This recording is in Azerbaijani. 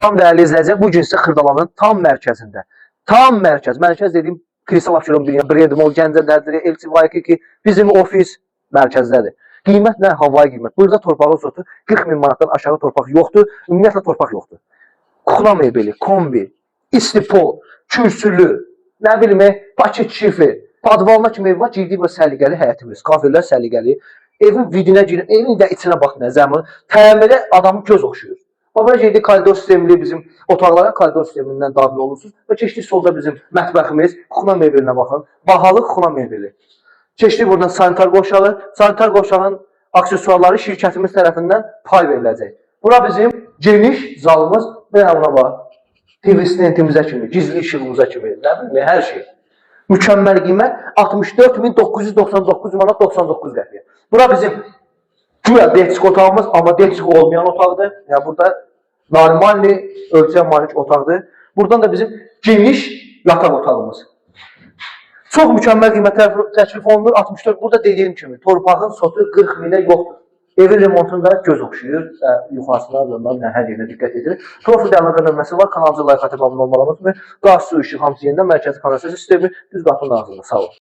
Salam dəyərli izləyicilər, bu gün sizə Xırdalanın tam mərkəzində. Tam mərkəz. Mərkəz dediyim Kristal Abşeron Brend Mall Gəncədədir, Elçi Vaykiki bizim ofis mərkəzdədir. Qiymət nə? Havai qiymət. Burada torpağın sotu 40 min manatdan aşağı torpaq yoxdur. Ümumiyyətlə torpaq yoxdur. Kukla mebeli, kombi, istipol, kürsülü, nə bilim, paket şifi, padvalına kimi ev var, girdik və səliqəli həyətimiz, kafelər səliqəli. Evin vidinə girin, evin də içinə bax nə zəmin. Təmirə adamın göz oxşuyur. Baba girdik koridor sistemli bizim otaqlara koridor sistemindən daxil olursunuz və keçdik solda bizim mətbəximiz, kukla mebelinə baxın. Bahalı kukla mebeli. Keçdik buradan sanitar qoşağı. Sanitar qoşağın aksesuarları şirkətimiz tərəfindən pay veriləcək. Bura bizim geniş zalımız və ona bax. TV stentimizə kimi, gizli işığımıza kimi, nə bilim, hər şey. Mükəmməl qiymət 64.999 manat 99 qəpiyə. Bura bizim güya detsik otağımız, amma detsik olmayan otaqdır. Yəni burada normalni ölçüyə malik otaqdır. Buradan da bizim geniş yataq otağımız. Çox mükəmməl qiymətlər təklif olunur. 64, burada dediyim kimi, torpağın sotu 40 minə yoxdur. Evin remontunda göz oxşuyur, yuxarısına, azından hər yerinə diqqət edilir. Profil əlaqə nömrəsi var, kanalcı like atıb abunə olmalı unutmayın. Qaz, su, işıq, hamısı yenidən mərkəzi kanalizasiya sistemi düz qapının ağzında. Sağ olun.